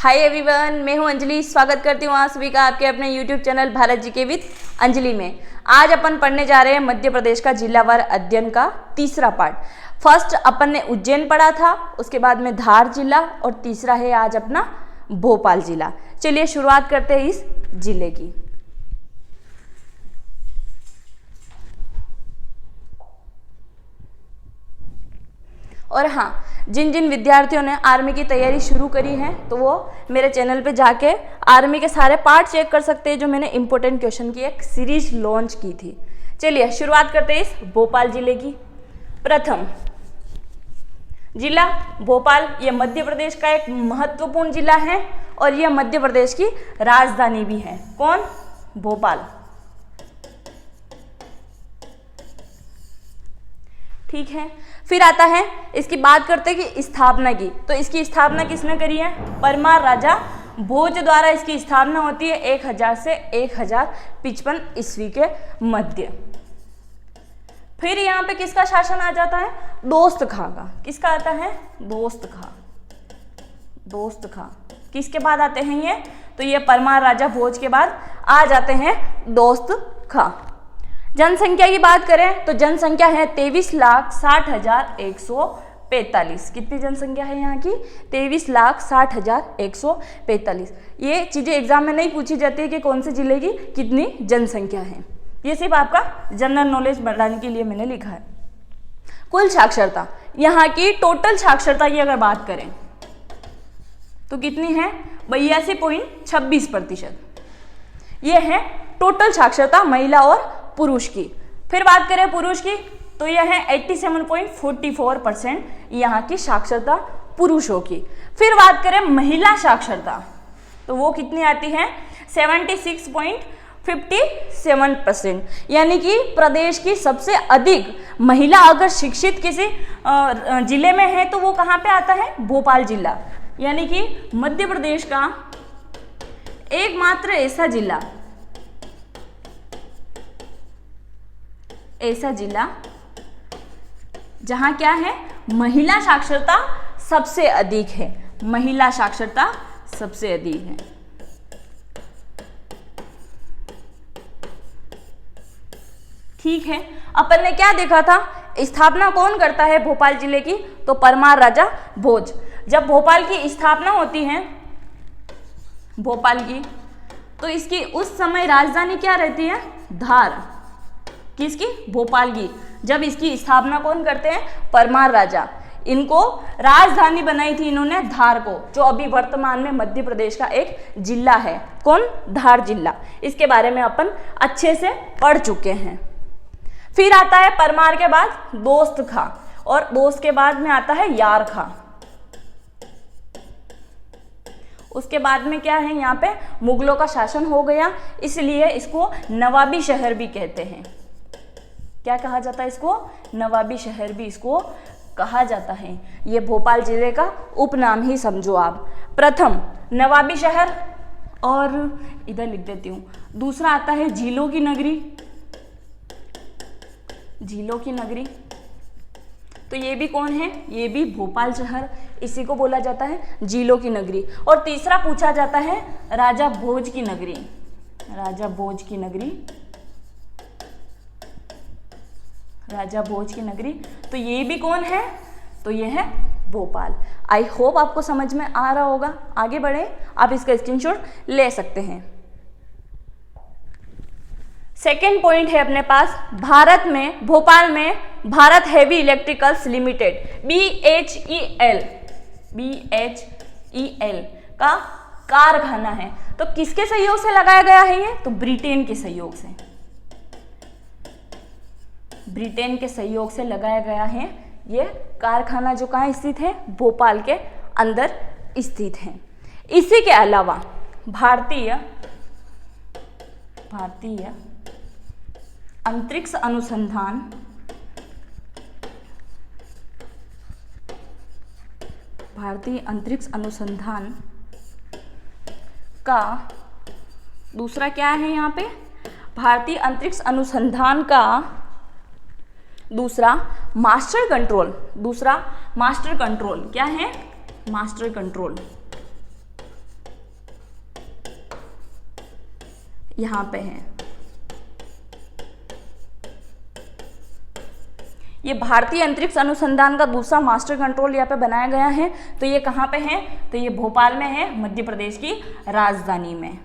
Hi everyone, मैं हूं अंजलि। स्वागत करती हूं आप सभी का आपके अपने YouTube channel Bharat GK with Anjali में। आज अपन पढ़ने जा रहे हैं मध्य प्रदेश का जिलावार अध्ययन का तीसरा पार्ट। फर्स्ट अपन ने उज्जैन पढ़ा था, उसके बाद में धार जिला और तीसरा है आज अपना भोपाल जिला। चलिए शुरुआत करते हैं इस जिले की। और हाँ, जिन जिन विद्यार्थियों ने आर्मी की तैयारी शुरू करी है तो वो मेरे चैनल पे जाके आर्मी के सारे पार्ट चेक कर सकते हैं, जो मैंने इंपॉर्टेंट क्वेश्चन की एक सीरीज लॉन्च की थी। चलिए शुरुआत करते हैं इस भोपाल जिले की। प्रथम जिला भोपाल, ये मध्य प्रदेश का एक महत्वपूर्ण जिला है और यह मध्य प्रदेश की राजधानी भी है। कौन? भोपाल। ठीक है, फिर आता है इसकी बात करते हैं कि स्थापना की। तो इसकी स्थापना किसने करी है? परमार राजा भोज द्वारा इसकी स्थापना होती है 1000 से 1055 ईस्वी के मध्य। फिर यहाँ पे किसका शासन आ जाता है? दोस्त खां का। किसका आता है? दोस्त खां। दोस्त खां किसके बाद आते हैं ये? तो ये परमार राजा भोज के बाद आ जाते हैं दोस्त खां। जनसंख्या की बात करें तो जनसंख्या है 23,60,145। कितनी जनसंख्या है यहाँ की? 23,60,145। ये चीजें एग्जाम में नहीं पूछी जाती है कि कौन से जिले की कितनी जनसंख्या है, ये सिर्फ आपका जनरल नॉलेज बढ़ाने के लिए मैंने लिखा है। कुल साक्षरता, यहाँ की टोटल साक्षरता की अगर बात करें तो कितनी है? 82.26%। ये है टोटल साक्षरता महिला और पुरुष की। फिर बात करें पुरुष की तो यह है 87.44% यहाँ की साक्षरता पुरुषों की। फिर बात करें महिला साक्षरता तो वो कितनी आती है? 76.57%। यानी कि प्रदेश की सबसे अधिक महिला अगर शिक्षित किसी जिले में है तो वो कहाँ पे आता है? भोपाल जिला। यानी कि मध्य प्रदेश का एकमात्र ऐसा जिला जहां क्या है? महिला साक्षरता सबसे अधिक है। महिला साक्षरता सबसे अधिक है। ठीक है, अपन ने क्या देखा था? स्थापना कौन करता है भोपाल जिले की? तो परमार राजा भोज। जब भोपाल की स्थापना होती है भोपाल की, तो इसकी उस समय राजधानी क्या रहती है? धार। किसकी? भोपाल की। जब इसकी स्थापना कौन करते हैं? परमार राजा। इनको राजधानी बनाई थी इन्होंने धार को, जो अभी वर्तमान में मध्य प्रदेश का एक जिला है। कौन? धार जिला। इसके बारे में अपन अच्छे से पढ़ चुके हैं। फिर आता है परमार के बाद दोस्त खां और दोस्त के बाद में आता है यार खां। उसके बाद में क्या है? यहाँ पे मुगलों का शासन हो गया, इसलिए इसको नवाबी शहर भी कहते हैं। क्या कहा जाता है इसको? नवाबी शहर भी इसको कहा जाता है। ये भोपाल जिले का उपनाम ही समझो आप। प्रथम नवाबी शहर, और इधर लिख देती हूँ। दूसरा आता है झीलों की नगरी। झीलों की नगरी तो ये भी कौन है? ये भी भोपाल शहर, इसी को बोला जाता है झीलों की नगरी। और तीसरा पूछा जाता है राजा भोज की नगरी। राजा भोज की नगरी, राजा भोज की नगरी तो ये भी कौन है? तो ये है भोपाल। आई होप आपको समझ में आ रहा होगा। आगे बढ़े, आप इसका स्क्रीनशॉट ले सकते हैं। सेकेंड पॉइंट है अपने पास, भारत में भोपाल में Bharat heavy electricals limited BHEL का कारखाना है। तो किसके सहयोग से लगाया गया है ये? तो ब्रिटेन के सहयोग से। ब्रिटेन के सहयोग से लगाया गया है ये कारखाना, जो कहाँ स्थित है? भोपाल के अंदर स्थित है। इसी के अलावा भारतीय अंतरिक्ष अनुसंधान का दूसरा क्या है यहाँ पे? भारतीय अंतरिक्ष अनुसंधान का दूसरा मास्टर कंट्रोल क्या है? मास्टर कंट्रोल यहाँ पे है। ये भारतीय अंतरिक्ष अनुसंधान का दूसरा मास्टर कंट्रोल यहाँ पे बनाया गया है। तो ये कहाँ पे है? तो ये भोपाल में है, मध्य प्रदेश की राजधानी में।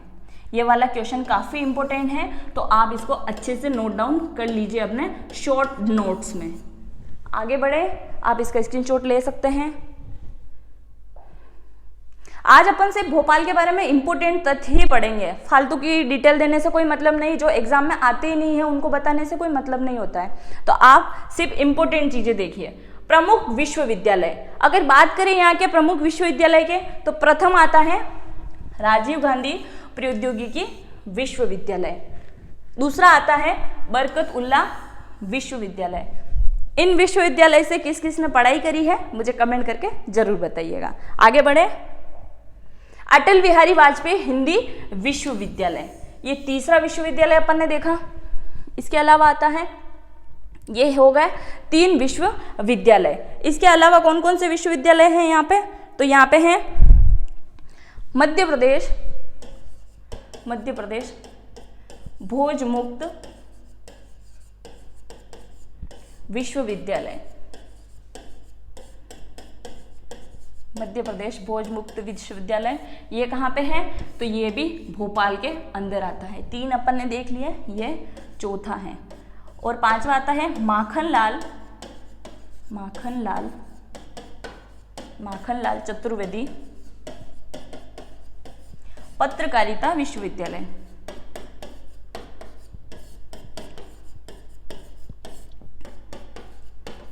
ये वाला क्वेश्चन काफ़ी इंपॉर्टेंट है, तो आप इसको अच्छे से नोट डाउन कर लीजिए अपने शॉर्ट नोट्स में। आगे बढ़े, आप इसका स्क्रीनशॉट ले सकते हैं। आज अपन से भोपाल के बारे में इंपॉर्टेंट तथ्य ही पढ़ेंगे, फालतू की डिटेल देने से कोई मतलब नहीं, जो एग्जाम में आते ही नहीं है उनको बताने से कोई मतलब नहीं होता है। तो आप सिर्फ इंपॉर्टेंट चीजें देखिए। प्रमुख विश्वविद्यालय, अगर बात करें यहाँ के प्रमुख विश्वविद्यालय के, तो प्रथम आता है राजीव गांधी प्रौद्योगिकी विश्वविद्यालय, दूसरा आता है बरकतउल्लाह विश्वविद्यालय। इन विश्वविद्यालय से किस किस ने पढ़ाई करी है मुझे कमेंट करके जरूर बताइएगा। आगे बढ़े, अटल बिहारी वाजपेयी हिंदी विश्वविद्यालय, ये तीसरा विश्वविद्यालय अपन ने देखा। इसके अलावा आता है, ये हो गए 3 विश्वविद्यालय। इसके अलावा कौन कौन से विश्वविद्यालय हैं यहाँ पे? तो यहाँ पे हैं मध्य प्रदेश भोज मुक्त विश्वविद्यालय, मध्य प्रदेश भोज मुक्त विश्वविद्यालय। ये कहाँ पे है? तो ये भी भोपाल के अंदर आता है। 3 अपन ने देख लिए, ये चौथा है। और 5वां आता है माखनलाल चतुर्वेदी पत्रकारिता विश्वविद्यालय।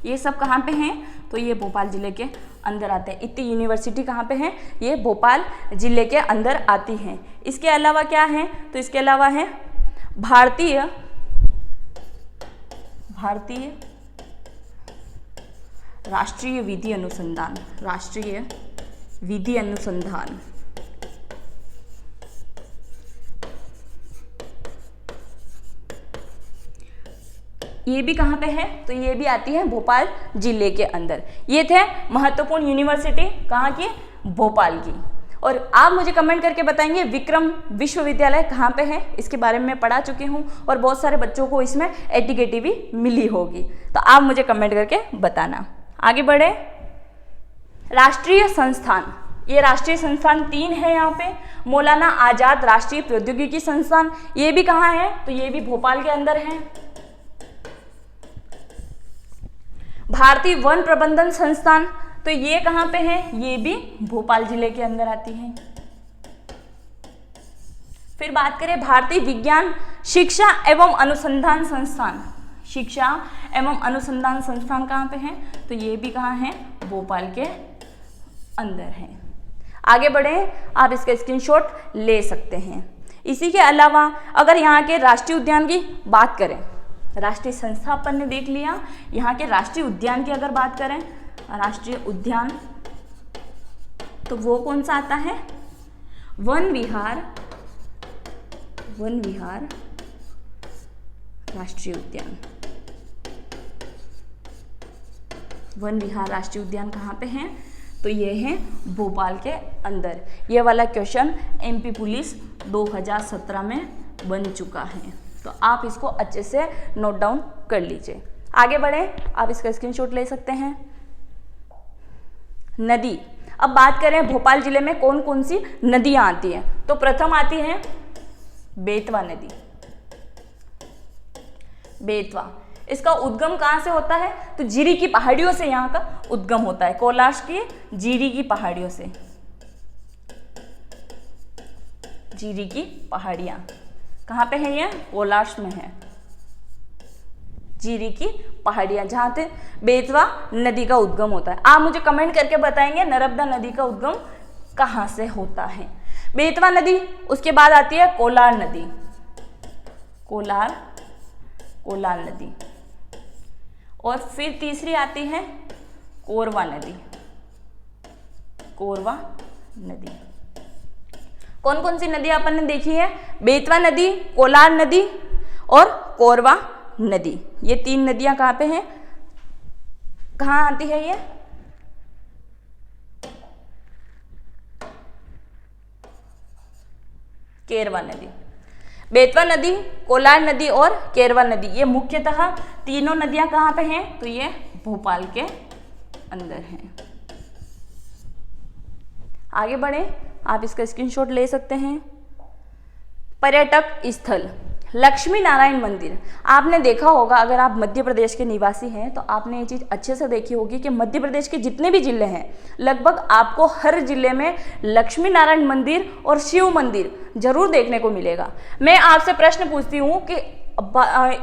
ये सब कहाँ पे हैं? तो ये भोपाल जिले के अंदर आते हैं। इतनी यूनिवर्सिटी कहाँ पे हैं? ये भोपाल जिले के अंदर आती हैं। इसके अलावा क्या है? तो इसके अलावा है भारतीय राष्ट्रीय विधि अनुसंधान, ये भी कहाँ पे है? तो ये भी आती है भोपाल जिले के अंदर। ये थे महत्वपूर्ण यूनिवर्सिटी कहाँ की? भोपाल की। और आप मुझे कमेंट करके बताएंगे विक्रम विश्वविद्यालय कहाँ पे है, इसके बारे में पढ़ा चुकी हूँ और बहुत सारे बच्चों को इसमें एटीकेटी भी मिली होगी, तो आप मुझे कमेंट करके बताना। आगे बढ़े, राष्ट्रीय संस्थान, ये राष्ट्रीय संस्थान 3 है यहाँ पे। मौलाना आजाद राष्ट्रीय प्रौद्योगिकी संस्थान, ये भी कहाँ है? तो ये भी भोपाल के अंदर है। भारतीय वन प्रबंधन संस्थान, तो ये कहाँ पे है? ये भी भोपाल जिले के अंदर आती है। फिर बात करें भारतीय विज्ञान शिक्षा एवं अनुसंधान संस्थान, कहाँ पे है? तो ये भी कहाँ है? भोपाल के अंदर है। आगे बढ़े, आप इसका स्क्रीनशॉट ले सकते हैं। इसी के अलावा अगर यहाँ के राष्ट्रीय उद्यान की बात करें, राष्ट्रीय संस्था अपन ने देख लिया, यहाँ के राष्ट्रीय उद्यान की अगर बात करें, राष्ट्रीय उद्यान तो वो कौन सा आता है? वन विहार राष्ट्रीय उद्यान। वन विहार राष्ट्रीय उद्यान कहाँ पे है? तो ये है भोपाल के अंदर। ये वाला क्वेश्चन एमपी पुलिस 2017 में बन चुका है, तो आप इसको अच्छे से नोट डाउन कर लीजिए। आगे बढ़े, आप इसका स्क्रीनशॉट ले सकते हैं। नदी, अब बात करें भोपाल जिले में कौन कौन सी नदियां आती हैं, तो प्रथम आती है बेतवा नदी। बेतवा, इसका उद्गम कहाँ से होता है? तो जीरी की पहाड़ियों से यहाँ का उद्गम होता है, कैलाश की जीरी की पहाड़ियों से। जीरी की पहाड़ियां कहाँ पे है? ये कैलाश में है, जीरी की पहाड़ियां, जहाँ से बेतवा नदी का उद्गम होता है। आप मुझे कमेंट करके बताएंगे नर्मदा नदी का उद्गम कहाँ से होता है। बेतवा नदी, उसके बाद आती है कोलार नदी, कोलार नदी, और फिर तीसरी आती है कोरवा नदी। कौन कौन सी नदी अपन ने देखी है? बेतवा नदी, कोलार नदी और कोरवा नदी। ये 3 नदियां कहाँ पे हैं? कहाँ आती है ये? केरवा नदी। बेतवा नदी, कोलार नदी और केरवा नदी, ये मुख्यतः तीनों नदियां कहाँ पे हैं? तो ये भोपाल के अंदर हैं। आगे बढ़े, आप इसका स्क्रीनशॉट ले सकते हैं। पर्यटक स्थल लक्ष्मी नारायण मंदिर, आपने देखा होगा, अगर आप मध्य प्रदेश के निवासी हैं तो आपने ये चीज़ अच्छे से देखी होगी कि मध्य प्रदेश के जितने भी जिले हैं लगभग आपको हर जिले में लक्ष्मी नारायण मंदिर और शिव मंदिर जरूर देखने को मिलेगा। मैं आपसे प्रश्न पूछती हूँ कि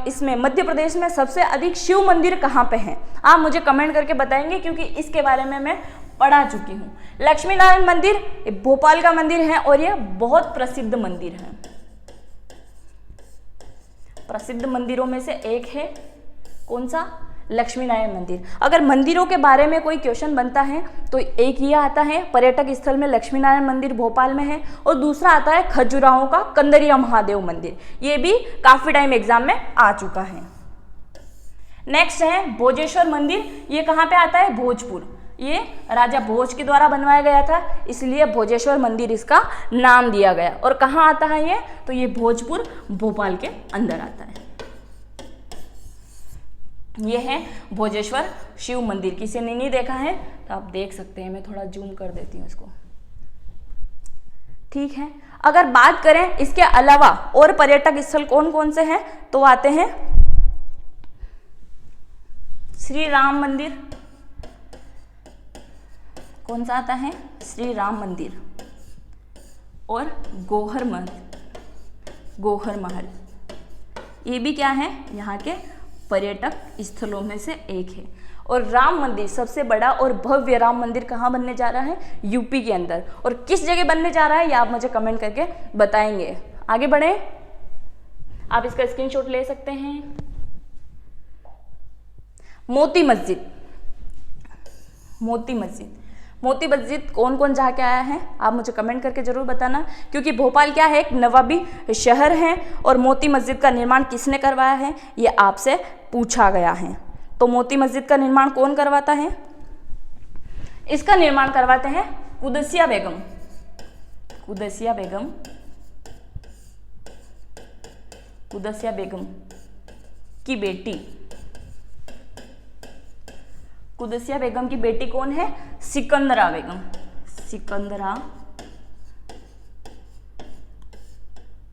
इसमें मध्य प्रदेश में सबसे अधिक शिव मंदिर कहाँ पे हैं? आप मुझे कमेंट करके बताएंगे, क्योंकि इसके बारे में मैं पढ़ा चुकी हूँ। लक्ष्मी नारायण मंदिर भोपाल का मंदिर है और यह बहुत प्रसिद्ध मंदिर है। प्रसिद्ध मंदिरों में से एक है कौन सा? लक्ष्मी नारायण मंदिर। अगर मंदिरों के बारे में कोई क्वेश्चन बनता है तो एक ये आता है पर्यटक स्थल में लक्ष्मी नारायण मंदिर भोपाल में है, और दूसरा आता है खजुराहो का कंदरिया महादेव मंदिर। ये भी काफी टाइम एग्जाम में आ चुका है। नेक्स्ट है भोजेश्वर मंदिर, ये कहाँ पे आता है? भोजपुर। ये राजा भोज के द्वारा बनवाया गया था, इसलिए भोजेश्वर मंदिर इसका नाम दिया गया। और कहाँ आता है ये? तो ये भोजपुर भोपाल के अंदर आता है। ये है भोजेश्वर शिव मंदिर। किसी ने नहीं देखा है तो आप देख सकते हैं, मैं थोड़ा जूम कर देती हूँ इसको, ठीक है। अगर बात करें इसके अलावा और पर्यटक स्थल कौन कौन से हैं, तो आते हैं श्री राम मंदिर। कौन सा आता है? श्री राम मंदिर। और गोहर महल, ये भी क्या है? यहाँ के पर्यटक स्थलों में से एक है। और राम मंदिर, सबसे बड़ा और भव्य राम मंदिर कहाँ बनने जा रहा है? यूपी के अंदर। और किस जगह बनने जा रहा है ये आप मुझे कमेंट करके बताएंगे। आगे बढ़े, आप इसका स्क्रीनशॉट ले सकते हैं। मोती मस्जिद, मोती मस्जिद कौन कौन जाके आया है आप मुझे कमेंट करके जरूर बताना, क्योंकि भोपाल क्या है? एक नवाबी शहर है, और मोती मस्जिद का निर्माण किसने करवाया है ये आपसे पूछा गया है। तो मोती मस्जिद का निर्माण कौन करवाता है? इसका निर्माण करवाते हैं कुदसिया बेगम की बेटी। कुदसिया बेगम की बेटी कौन है? सिकंदरा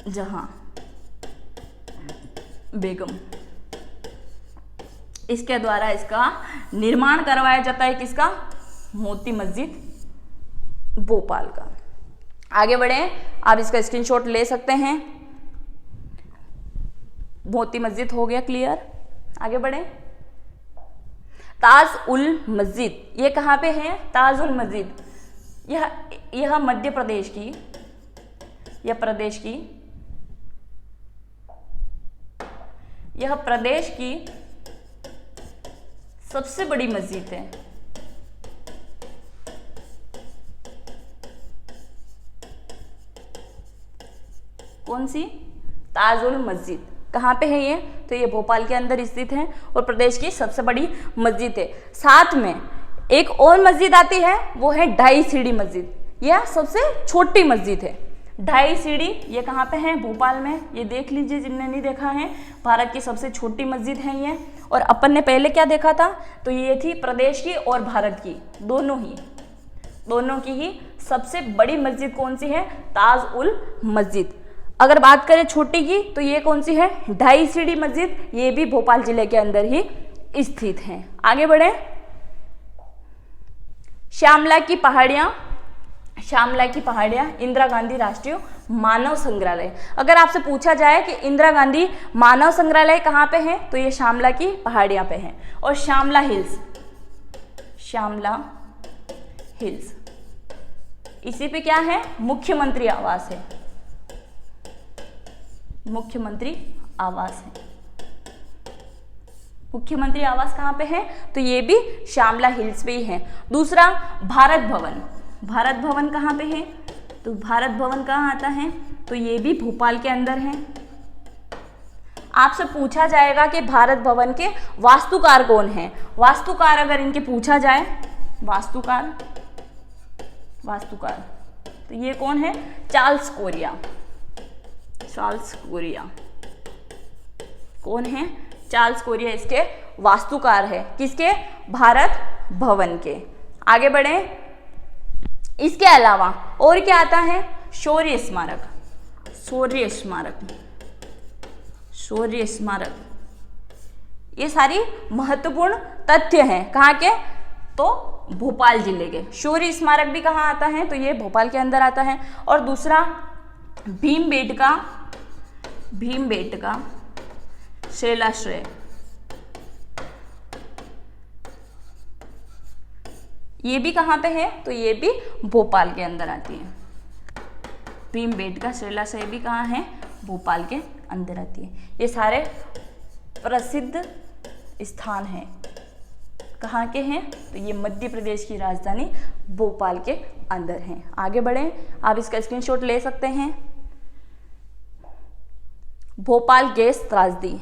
जहां बेगम, इसके द्वारा इसका निर्माण करवाया जाता है। किसका? मोती मस्जिद भोपाल का। आगे बढ़े, आप इसका स्क्रीनशॉट ले सकते हैं। मोती मस्जिद हो गया क्लियर। आगे बढ़े, ताज उल मस्जिद, ये कहाँ पे है? ताज उल मस्जिद, यह मध्य प्रदेश की, यह प्रदेश की सबसे बड़ी मस्जिद है। कौन सी? ताज उल मस्जिद। कहाँ पे है ये? तो ये भोपाल के अंदर स्थित है और प्रदेश की सबसे बड़ी मस्जिद है। साथ में एक और मस्जिद आती है, वो है ढाई सीढ़ी मस्जिद। यह सबसे छोटी मस्जिद है। ढाई सीढ़ी, ये कहाँ पे है? भोपाल में। ये देख लीजिए जिनने नहीं देखा है, भारत की सबसे छोटी मस्जिद है ये। और अपन ने पहले क्या देखा था? तो ये थी प्रदेश की और भारत की, दोनों की ही सबसे बड़ी मस्जिद कौन सी है? ताज उल मस्जिद। अगर बात करें छोटी की, तो ये कौन सी है? ढाई सीढ़ी मस्जिद। ये भी भोपाल जिले के अंदर ही स्थित है। आगे बढ़े, श्यामला की पहाड़ियां इंदिरा गांधी राष्ट्रीय मानव संग्रहालय। अगर आपसे पूछा जाए कि इंदिरा गांधी मानव संग्रहालय कहाँ पे है, तो ये श्यामला की पहाड़ियां पे है। और श्यामला हिल्स, इसी पे क्या है? मुख्यमंत्री आवास है। मुख्यमंत्री आवास कहाँ पे है? तो ये भी श्यामला हिल्स पे ही है। दूसरा भारत भवन कहाँ पे है? तो भारत भवन कहाँ आता है? तो ये भी भोपाल के अंदर है। आपसे पूछा जाएगा कि भारत भवन के वास्तुकार कौन है। वास्तुकार अगर इनके पूछा जाए, वास्तुकार तो ये कौन है? Charles Charles Korea. कौन है? चार्ल्स कोरिया इसके वास्तुकार है। किसके? भारत भवन के। आगे बढ़े। इसके अलावा और क्या आता है? शौर्य स्मारक। शौर्य स्मारक, शौर्य स्मारक, ये सारी महत्वपूर्ण तथ्य हैं। कहाँ के? तो भोपाल जिले के। शौर्य स्मारक भी कहाँ आता है? तो ये भोपाल के अंदर आता है। और दूसरा भीमबेटका, भीमबेटका शैलाश्रय, ये भी कहाँ पे है? तो ये भी भोपाल के अंदर आती है। भीमबेटका शैलाश्रय भी कहाँ है? भोपाल के अंदर आती है। ये सारे प्रसिद्ध स्थान हैं। कहाँ के हैं? तो ये मध्य प्रदेश की राजधानी भोपाल के अंदर हैं। आगे बढ़ें, आप इसका स्क्रीनशॉट ले सकते हैं। भोपाल गैस त्रासदी।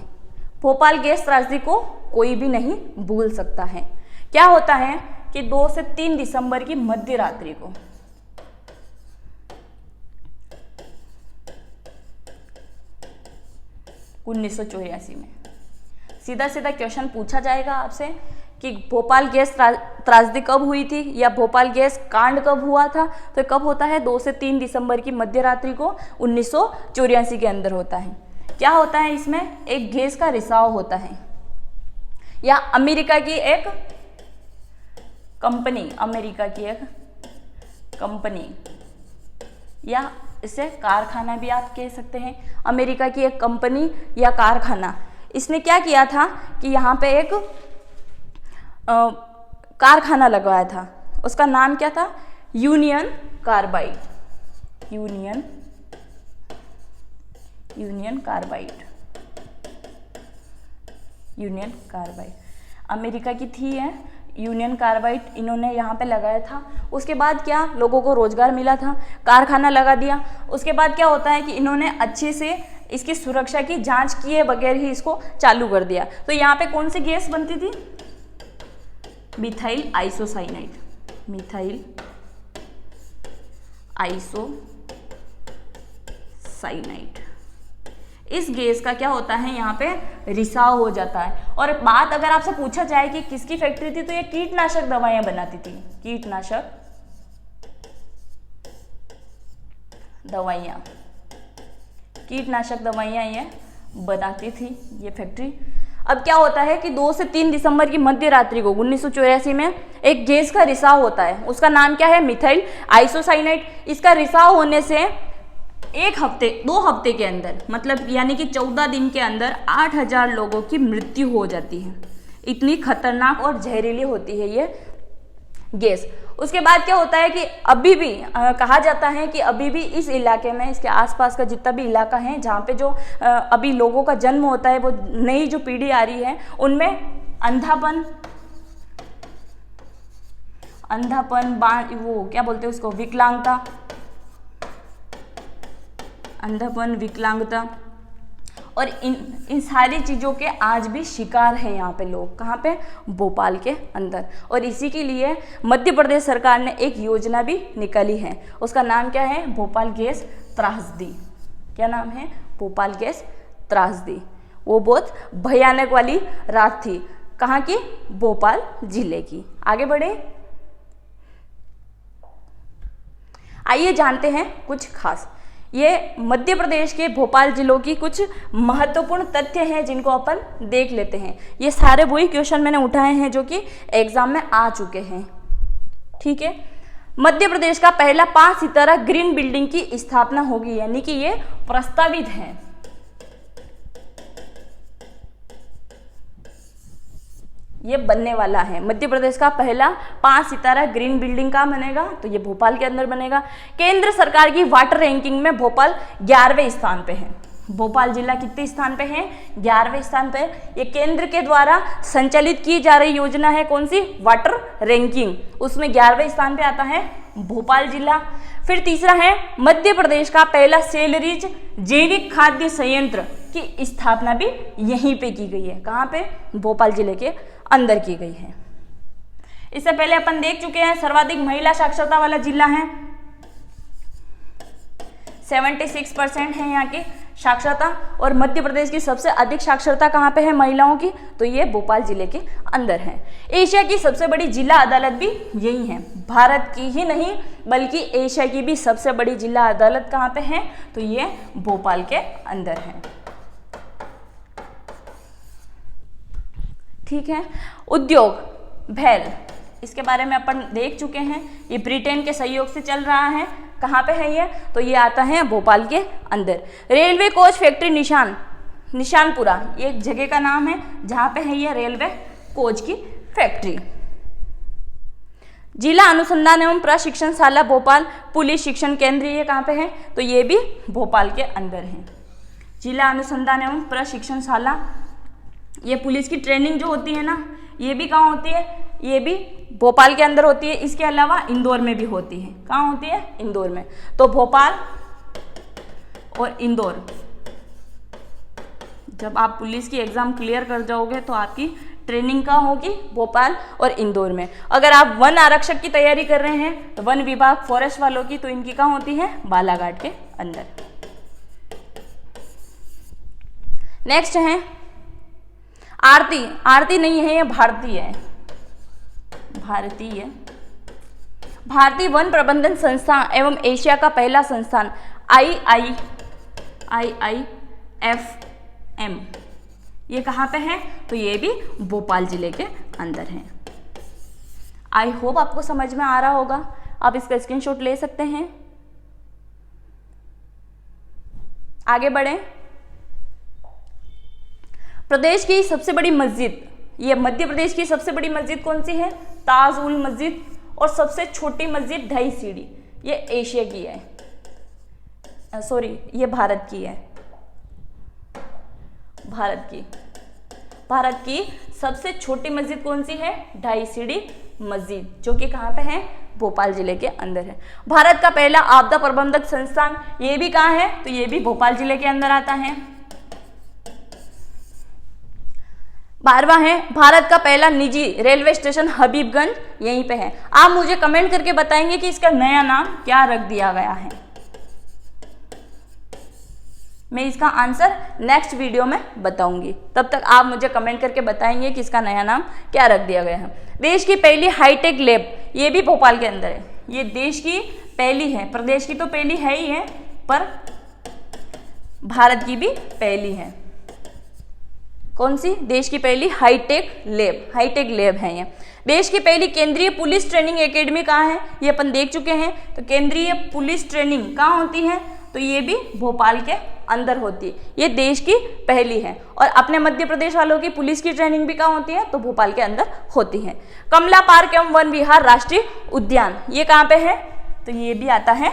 भोपाल गैस त्रासदी को कोई भी नहीं भूल सकता है। क्या होता है कि 2 से 3 दिसंबर की मध्य रात्रि को 1984 में सीधा सीधा क्वेश्चन पूछा जाएगा आपसे कि भोपाल गैस त्रासदी कब हुई थी या भोपाल गैस कांड कब हुआ था? तो कब होता है? 2 से 3 दिसंबर की मध्य रात्रि को 1984 के अंदर होता है। क्या होता है इसमें? एक गैस का रिसाव होता है या अमेरिका की एक कंपनी, अमेरिका की एक कंपनी या इसे कारखाना भी आप कह सकते हैं, अमेरिका की एक कंपनी या कारखाना, इसने क्या किया था कि यहाँ पे एक कारखाना लगवाया था। उसका नाम क्या था? Union carbide. Union carbide, union carbide America की थी है। यूनियन कार्बाइड इन्होंने यहाँ पे लगाया था। उसके बाद क्या? लोगों को रोजगार मिला था, कारखाना लगा दिया। उसके बाद क्या होता है कि इन्होंने अच्छे से इसकी सुरक्षा की जांच किए बगैर ही इसको चालू कर दिया। तो यहाँ पे कौन सी गैस बनती थी? Methyl isocyanide, methyl isocyanide. इस गैस का क्या होता है? यहाँ पे रिसाव हो जाता है। और बात अगर आपसे पूछा जाए कि किसकी फैक्ट्री थी, तो ये कीटनाशक दवाइयां बनाती थी। कीटनाशक दवाइयां ये बनाती थी ये फैक्ट्री। अब क्या होता है कि 2 से 3 दिसंबर की मध्य रात्रि को 1984 में एक गैस का रिसाव होता है। उसका नाम क्या है? Methyl isocyanide. इसका रिसाव होने से 2 हफ्ते के अंदर, मतलब यानी कि 14 दिन के अंदर 8000 लोगों की मृत्यु हो जाती है। इतनी खतरनाक और जहरीली होती है ये गैस। उसके बाद क्या होता है कि अभी भी कहा जाता है कि अभी भी इस इलाके में, इसके आसपास का जितना भी इलाका है जहाँ पे जो अभी लोगों का जन्म होता है, वो नई जो पीढ़ी आ रही है, उनमें अंधापन, वो क्या बोलते हैं उसको, विकलांगता, अंधापन, विकलांगता और इन सारी चीज़ों के आज भी शिकार हैं यहाँ पे लोग। कहाँ पे? भोपाल के अंदर। और इसी के लिए मध्य प्रदेश सरकार ने एक योजना भी निकाली है। उसका नाम क्या है? भोपाल गैस त्रासदी। क्या नाम है? भोपाल गैस त्रासदी। वो बहुत भयानक वाली रात थी। कहाँ की? भोपाल जिले की। आगे बढ़े, आइए जानते हैं कुछ खास, ये मध्य प्रदेश के भोपाल जिलों की कुछ महत्वपूर्ण तथ्य हैं जिनको अपन देख लेते हैं। ये सारे वही क्वेश्चन मैंने उठाए हैं जो कि एग्जाम में आ चुके हैं। ठीक है। मध्य प्रदेश का पहला 5 सितारा ग्रीन बिल्डिंग की स्थापना होगी, यानी कि ये प्रस्तावित है। ये बनने वाला है। मध्य प्रदेश का पहला 5 सितारा ग्रीन बिल्डिंग कहाँ बनेगा? तो ये भोपाल के अंदर बनेगा। केंद्र सरकार की वाटर रैंकिंग में भोपाल 11वें स्थान पे है। भोपाल जिला कितने स्थान पे है? 11वें स्थान पे। ये केंद्र के द्वारा संचालित की जा रही योजना है, कौन सी? Water ranking. उसमें 11वें स्थान पे आता है भोपाल जिला। फिर तीसरा है मध्य प्रदेश का पहला सेलरीज जैविक खाद्य संयंत्र की स्थापना भी यहीं पे की गई है। कहाँ पे? भोपाल जिले के अंदर की गई है। इससे पहले अपन देख चुके हैं सर्वाधिक महिला साक्षरता वाला जिला है, 76% है यहाँ के साक्षरता, और मध्य प्रदेश की सबसे अधिक साक्षरता कहाँ पे है महिलाओं की, तो ये भोपाल जिले के अंदर है। एशिया की सबसे बड़ी जिला अदालत भी यही है, भारत की ही नहीं बल्कि एशिया की भी सबसे बड़ी जिला अदालत कहाँ पे है, तो ये भोपाल के अंदर है। ठीक है। उद्योग भेल, इसके बारे में अपन देख चुके हैं, ये ब्रिटेन के सहयोग से चल रहा है। कहाँ पे है ये, तो ये आता है भोपाल के अंदर। रेलवे कोच फैक्ट्री निशानपुरा, ये एक जगह का नाम है जहाँ पे है ये रेलवे कोच की फैक्ट्री। जिला अनुसंधान एवं प्रशिक्षणशाला भोपाल पुलिस शिक्षण केंद्र, ये कहाँ पे है, तो ये भी भोपाल के अंदर है। जिला अनुसंधान एवं प्रशिक्षणशाला, ये पुलिस की ट्रेनिंग जो होती है ना, ये भी कहाँ होती है, ये भी भोपाल के अंदर होती है। इसके अलावा इंदौर में भी होती है। कहाँ होती है, इंदौर में। तो भोपाल और इंदौर, जब आप पुलिस की एग्जाम क्लियर कर जाओगे तो आपकी ट्रेनिंग कहाँ होगी, भोपाल और इंदौर में। अगर आप वन आरक्षक की तैयारी कर रहे हैं तो वन विभाग फॉरेस्ट वालों की, तो इनकी कहाँ होती है, बालाघाट के अंदर। नेक्स्ट है आरती नहीं है, ये भारतीय है, भारतीय वन प्रबंधन संस्थान एवं एशिया का पहला संस्थान IIFM, ये कहाँ पे है, तो ये भी भोपाल जिले के अंदर है। आई होप आपको समझ में आ रहा होगा, आप इसका स्क्रीनशॉट ले सकते हैं। आगे बढ़े। प्रदेश की सबसे बड़ी मस्जिद, ये मध्य प्रदेश की सबसे बड़ी मस्जिद कौन सी है, ताज उल मस्जिद, और सबसे छोटी मस्जिद ढाई सीढ़ी, ये एशिया की है, ये भारत की है। भारत की सबसे छोटी मस्जिद कौन सी है, ढाई सीढ़ी मस्जिद, जो कि कहाँ पे है, भोपाल जिले के अंदर है। भारत का पहला आपदा प्रबंधक संस्थान, ये भी कहाँ है, तो ये भी भोपाल जिले के अंदर आता है। 12वां है भारत का पहला निजी रेलवे स्टेशन हबीबगंज, यहीं पे है। आप मुझे कमेंट करके बताएंगे कि इसका नया नाम क्या रख दिया गया है। मैं इसका आंसर नेक्स्ट वीडियो में बताऊंगी, तब तक आप मुझे कमेंट करके बताएंगे कि इसका नया नाम क्या रख दिया गया है। देश की पहली हाईटेक लैब, ये भी भोपाल के अंदर है। ये देश की पहली है, प्रदेश की तो पहली है ही है, पर भारत की भी पहली है। कौन सी, देश की पहली हाईटेक लैब है ये। देश की पहली केंद्रीय पुलिस ट्रेनिंग एकेडमी कहाँ है, ये अपन देख चुके हैं। तो केंद्रीय पुलिस ट्रेनिंग कहाँ होती है, तो ये भी भोपाल के अंदर होती है। ये देश की पहली है। और अपने मध्य प्रदेश वालों की पुलिस की ट्रेनिंग भी कहाँ होती है, तो भोपाल के अंदर होती है। कमला पार्क एवं वन विहार राष्ट्रीय उद्यान, ये कहाँ पे है, तो ये भी आता है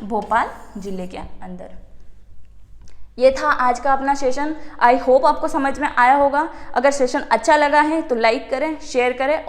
भोपाल जिले के अंदर। ये था आज का अपना सेशन। आई होप आपको समझ में आया होगा। अगर सेशन अच्छा लगा है तो लाइक करें, शेयर करें